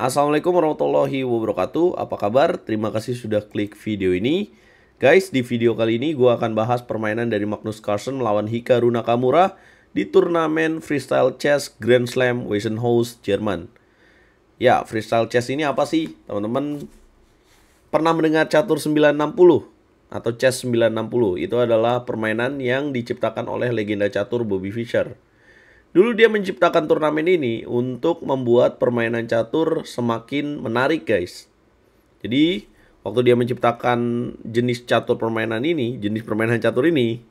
Assalamualaikum warahmatullahi wabarakatuh. Apa kabar? Terima kasih sudah klik video ini. Guys, di video kali ini gue akan bahas permainan dari Magnus Carlsen melawan Hikaru Nakamura di turnamen Freestyle Chess Grand Slam Weissenhaus, Jerman. Ya, Freestyle Chess ini apa sih? Teman-teman pernah mendengar catur 960 atau chess 960? Itu adalah permainan yang diciptakan oleh legenda catur Bobby Fischer. Dulu dia menciptakan turnamen ini untuk membuat permainan catur semakin menarik, guys. Jadi, waktu dia menciptakan jenis catur permainan ini, jenis permainan catur ini,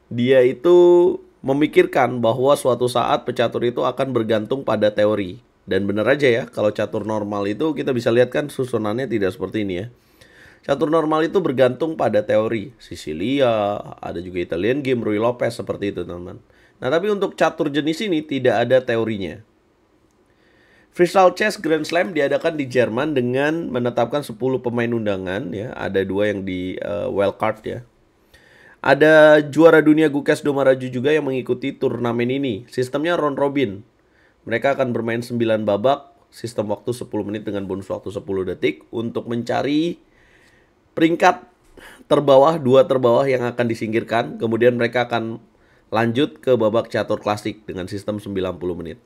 dia itu memikirkan bahwa suatu saat pecatur itu akan bergantung pada teori. Dan benar aja ya, kalau catur normal itu kita bisa lihat kan susunannya tidak seperti ini ya. Catur normal itu bergantung pada teori. Sicilia, ada juga Italian Game, Ruy Lopez, seperti itu teman-teman. Nah, tapi untuk catur jenis ini tidak ada teorinya. Freestyle Chess Grand Slam diadakan di Jerman dengan menetapkan 10 pemain undangan ya. Ada 2 yang di wildcard ya. Ada juara dunia Gukes Domaraju juga yang mengikuti turnamen ini. Sistemnya round robin. Mereka akan bermain 9 babak, sistem waktu 10 menit dengan bonus waktu 10 detik untuk mencari peringkat terbawah, 2 terbawah yang akan disingkirkan. Kemudian mereka akan lanjut ke babak catur klasik dengan sistem 90 menit.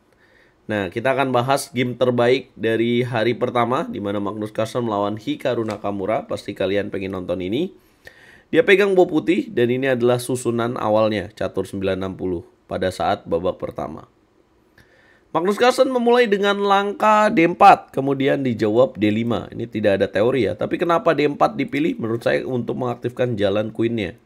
Nah, kita akan bahas game terbaik dari hari pertama di mana Magnus Carlsen melawan Hikaru Nakamura. Pasti kalian pengen nonton ini. Dia pegang bow putih dan ini adalah susunan awalnya catur 960 pada saat babak pertama. Magnus Carlsen memulai dengan langkah D4, kemudian dijawab D5. Ini tidak ada teori ya, tapi kenapa D4 dipilih? Menurut saya untuk mengaktifkan jalan queen-nya.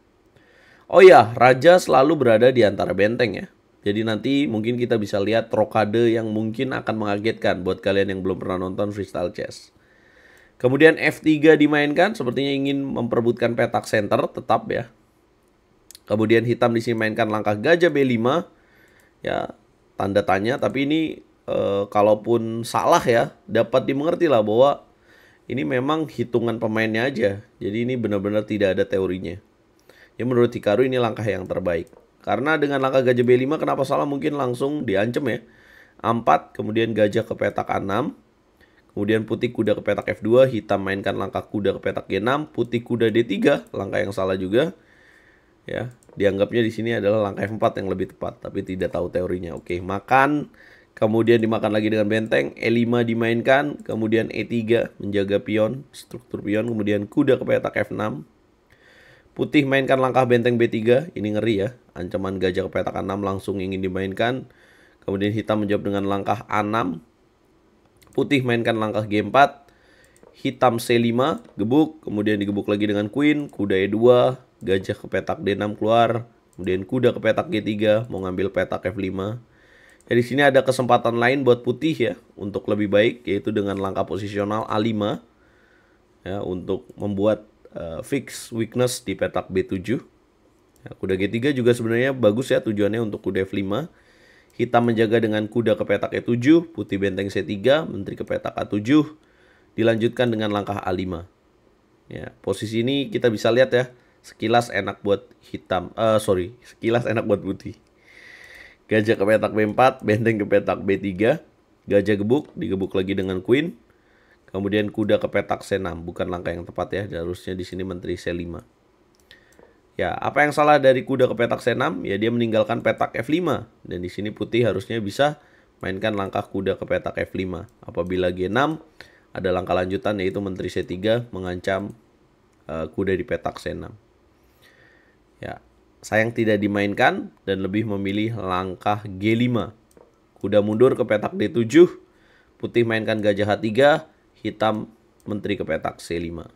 Oh ya, raja selalu berada di antara benteng ya. Jadi nanti mungkin kita bisa lihat rokade yang mungkin akan mengagetkan buat kalian yang belum pernah nonton Freestyle Chess. Kemudian F3 dimainkan, sepertinya ingin memperebutkan petak center, tetap ya. Kemudian hitam di sini mainkan langkah gajah B5. Ya, tanda tanya, tapi ini kalaupun salah ya, dapat dimengerti lah bahwa ini memang hitungan pemainnya aja. Jadi ini benar-benar tidak ada teorinya. Ya menurut Hikaru ini langkah yang terbaik. Karena dengan langkah gajah B5 kenapa salah, mungkin langsung diancam ya. A4, kemudian gajah ke petak A6. Kemudian putih kuda ke petak F2, hitam mainkan langkah kuda ke petak G6, putih kuda D3, langkah yang salah juga. Ya, dianggapnya di sini adalah langkah F4 yang lebih tepat, tapi tidak tahu teorinya. Oke, makan. Kemudian dimakan lagi dengan benteng, E5 dimainkan, kemudian E3 menjaga pion, struktur pion, kemudian kuda ke petak F6. Putih mainkan langkah benteng B3, ini ngeri ya. Ancaman gajah ke petak A6 langsung ingin dimainkan. Kemudian hitam menjawab dengan langkah A6. Putih mainkan langkah G4. Hitam C5, gebuk. Kemudian digebuk lagi dengan queen, kuda E2. Gajah ke petak D6 keluar. Kemudian kuda ke petak G3, mau ngambil petak F5. Jadi sini ada kesempatan lain buat putih ya, untuk lebih baik, yaitu dengan langkah posisional A5. Ya, untuk membuat fix weakness di petak B7. Ya, kuda G3 juga sebenarnya bagus ya, tujuannya untuk kuda F5. Hitam menjaga dengan kuda ke petak E7, putih benteng C3, menteri ke petak A7. Dilanjutkan dengan langkah A5. Ya, posisi ini kita bisa lihat ya, sekilas enak buat hitam. Sekilas enak buat putih. Gajah ke petak B4, benteng ke petak B3. Gajah gebuk, digebuk lagi dengan queen. Kemudian kuda ke petak C6, bukan langkah yang tepat ya, harusnya di sini menteri C5. Ya, apa yang salah dari kuda ke petak C6? Ya, dia meninggalkan petak F5 dan di sini putih harusnya bisa mainkan langkah kuda ke petak F5. Apabila G6 ada langkah lanjutan yaitu menteri C3 mengancam kuda di petak C6. Ya, sayang tidak dimainkan dan lebih memilih langkah G5. Kuda mundur ke petak D7, putih mainkan gajah H3. Hitam menteri ke petak C5.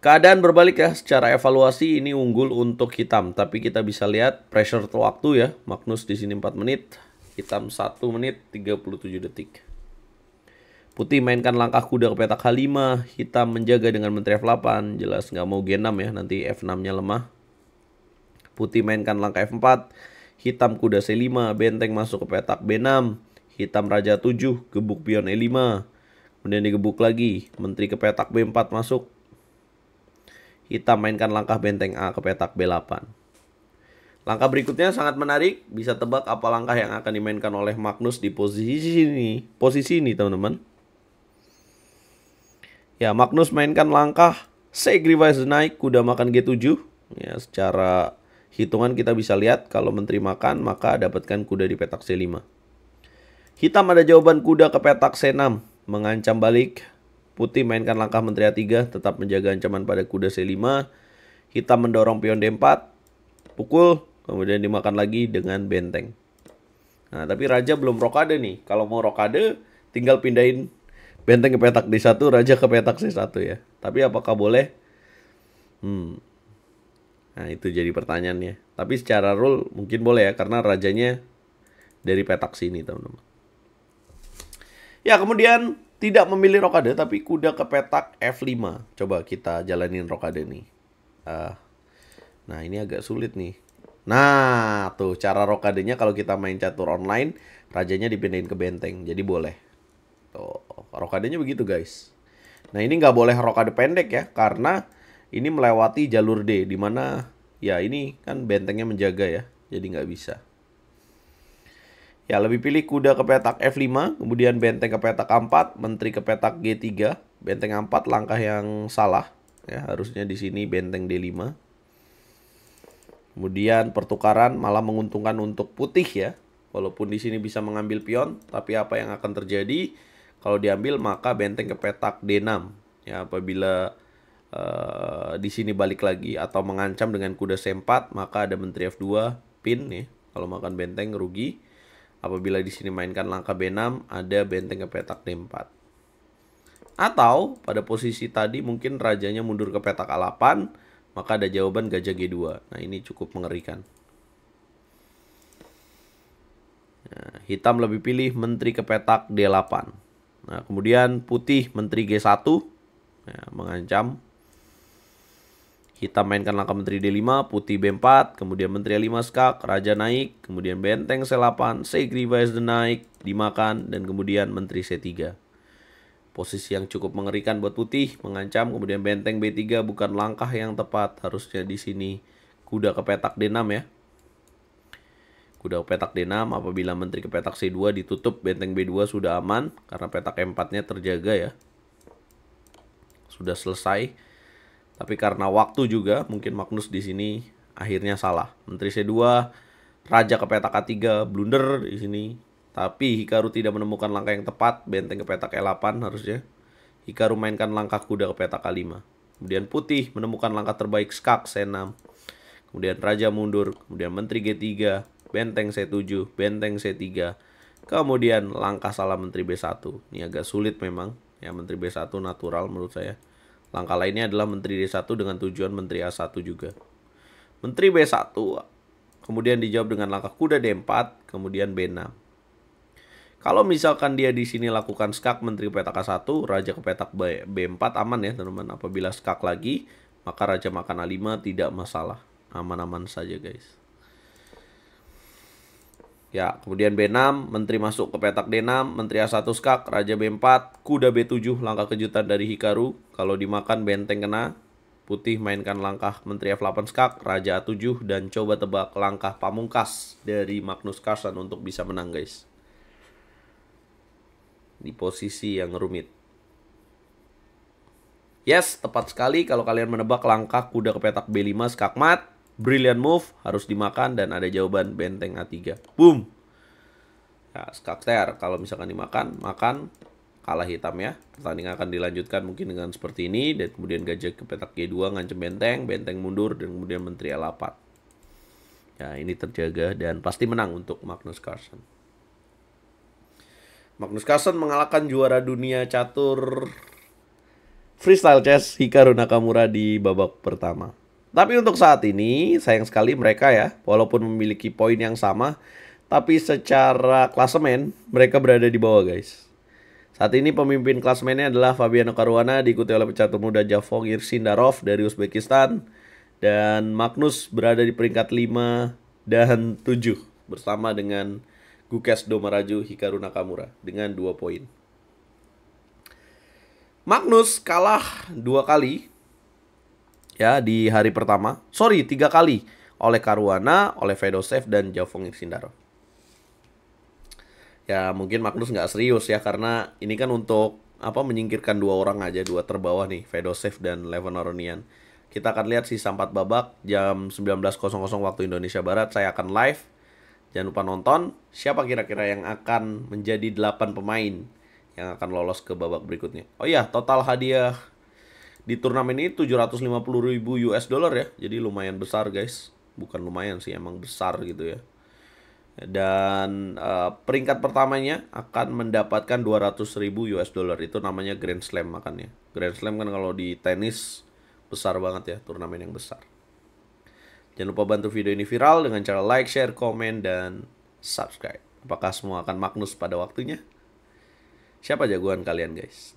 Keadaan berbalik ya, secara evaluasi ini unggul untuk hitam, tapi kita bisa lihat pressure waktu ya. Magnus di sini 4 menit, hitam 1 menit 37 detik. Putih mainkan langkah kuda ke petak H5, hitam menjaga dengan menteri F8, jelas nggak mau G6 ya, nanti F6-nya lemah. Putih mainkan langkah F4, hitam kuda C5, benteng masuk ke petak B6. Hitam raja 7, gebuk pion E5. Kemudian digebuk lagi, menteri ke petak B4 masuk. Hitam mainkan langkah benteng A ke petak B8. Langkah berikutnya sangat menarik. Bisa tebak apa langkah yang akan dimainkan oleh Magnus di posisi ini. Posisi ini, teman-teman. Ya, Magnus mainkan langkah Sacrifice the Knight, kuda makan G7. Ya, secara hitungan kita bisa lihat kalau menteri makan, maka dapatkan kuda di petak C5. Hitam ada jawaban kuda ke petak C6, mengancam balik. Putih mainkan langkah menteri A3, tetap menjaga ancaman pada kuda C5. Hitam mendorong pion D4, pukul, kemudian dimakan lagi dengan benteng. Nah, tapi raja belum rokade nih. Kalau mau rokade, tinggal pindahin benteng ke petak D1, raja ke petak C1 ya. Tapi apakah boleh? Nah, itu jadi pertanyaannya. Tapi secara rule mungkin boleh ya, karena rajanya dari petak sini, teman-teman. Ya, kemudian tidak memilih rokade, tapi kuda ke petak F5. Coba kita jalanin rokade nih. Nah, ini agak sulit nih. Nah, tuh cara rokadenya kalau kita main catur online, rajanya dipindahin ke benteng. Jadi boleh. Tuh, rokadenya begitu, guys. Nah, ini nggak boleh rokade pendek ya, karena ini melewati jalur D, dimana ya ini kan bentengnya menjaga ya, jadi nggak bisa. Ya, lebih pilih kuda ke petak F5, kemudian benteng ke petak A4, menteri ke petak G3, benteng A4 langkah yang salah. Ya, harusnya di sini benteng D5. Kemudian pertukaran malah menguntungkan untuk putih ya. Walaupun di sini bisa mengambil pion, tapi apa yang akan terjadi kalau diambil maka benteng ke petak D6. Ya, apabila di sini balik lagi atau mengancam dengan kuda C4, maka ada menteri F2 pin nih. Kalau makan benteng rugi. Apabila di sini mainkan langkah B6, ada benteng ke petak D4. Atau pada posisi tadi mungkin rajanya mundur ke petak A8, maka ada jawaban gajah G2. Nah, ini cukup mengerikan. Nah, hitam lebih pilih menteri ke petak D8. Nah, kemudian putih menteri G1, ya, mengancam. Hitam mainkan langkah menteri D5, putih B4, kemudian menteri A5 skak, raja naik, kemudian benteng C8, sacrifice the knight, dimakan, dan kemudian menteri C3. Posisi yang cukup mengerikan buat putih, mengancam, kemudian benteng B3 bukan langkah yang tepat, harusnya di sini kuda ke petak D6 ya. Kuda ke petak D6, apabila menteri ke petak C2 ditutup, benteng B2 sudah aman, karena petak E4-nya terjaga ya. Sudah selesai. Tapi karena waktu juga, mungkin Magnus di sini akhirnya salah. Menteri C2, raja ke petak A3, blunder di sini. Tapi Hikaru tidak menemukan langkah yang tepat, benteng ke petak E8 harusnya. Hikaru mainkan langkah kuda ke petak A5. Kemudian putih menemukan langkah terbaik skak C6. Kemudian raja mundur, kemudian menteri G3, benteng C7, benteng C3. Kemudian langkah salah menteri B1. Ini agak sulit memang, ya menteri B1 natural menurut saya. Langkah lainnya adalah menteri D1 dengan tujuan menteri A1 juga. Menteri B1 kemudian dijawab dengan langkah kuda D4, kemudian B6. Kalau misalkan dia di sini lakukan skak menteri ke petak A1, raja ke petak B4 aman ya teman-teman. Apabila skak lagi, maka raja makan A5 tidak masalah. Aman-aman saja guys. Ya, kemudian B6, menteri masuk ke petak D6, menteri A1 skak, raja B4, kuda B7, langkah kejutan dari Hikaru. Kalau dimakan benteng kena, putih mainkan langkah menteri F8 skak, raja A7, dan coba tebak langkah pamungkas dari Magnus Carlsen untuk bisa menang guys. Di posisi yang rumit. Yes, tepat sekali kalau kalian menebak langkah kuda ke petak B5 skak mat. Brilliant move, harus dimakan, dan ada jawaban benteng A3. Boom. Ya, skak ter, kalau misalkan dimakan, makan, kalah hitam ya. Pertandingan akan dilanjutkan mungkin dengan seperti ini, dan kemudian gajah ke petak G2, ngancem benteng, benteng mundur, dan kemudian menteri A8. Ya, ini terjaga dan pasti menang untuk Magnus Carlsen. Magnus Carlsen mengalahkan juara dunia catur freestyle chess Hikaru Nakamura di babak pertama. Tapi untuk saat ini, sayang sekali mereka ya, walaupun memiliki poin yang sama, tapi secara klasemen, mereka berada di bawah guys. Saat ini pemimpin klasemennya adalah Fabiano Caruana, diikuti oleh pecatur muda Javogir Sindarov dari Uzbekistan. Dan Magnus berada di peringkat 5 dan 7, bersama dengan Gukesh Domaraju Hikaru Nakamura, dengan 2 poin. Magnus kalah 2 kali. Ya, di hari pertama. Sorry, 3 kali. Oleh Caruana, oleh Fedoshev, dan Javong Sindarov. Ya mungkin Magnus nggak serius ya, karena ini kan untuk menyingkirkan 2 orang aja, 2 terbawah nih, Fedoshev dan Levon Aronian. Kita akan lihat sisa 4 babak jam 19.00 waktu Indonesia Barat. Saya akan live. Jangan lupa nonton. Siapa kira-kira yang akan menjadi 8 pemain yang akan lolos ke babak berikutnya. Oh iya, total hadiah di turnamen ini 750.000 US dollar ya. Jadi lumayan besar guys. Bukan lumayan sih, emang besar gitu ya. Dan peringkat pertamanya akan mendapatkan 200.000 US dollar. Itu namanya Grand Slam makannya. Grand Slam kan kalau di tenis besar banget ya, turnamen yang besar. Jangan lupa bantu video ini viral dengan cara like, share, komen, dan subscribe. Apakah semua akan Magnus pada waktunya? Siapa jagoan kalian guys?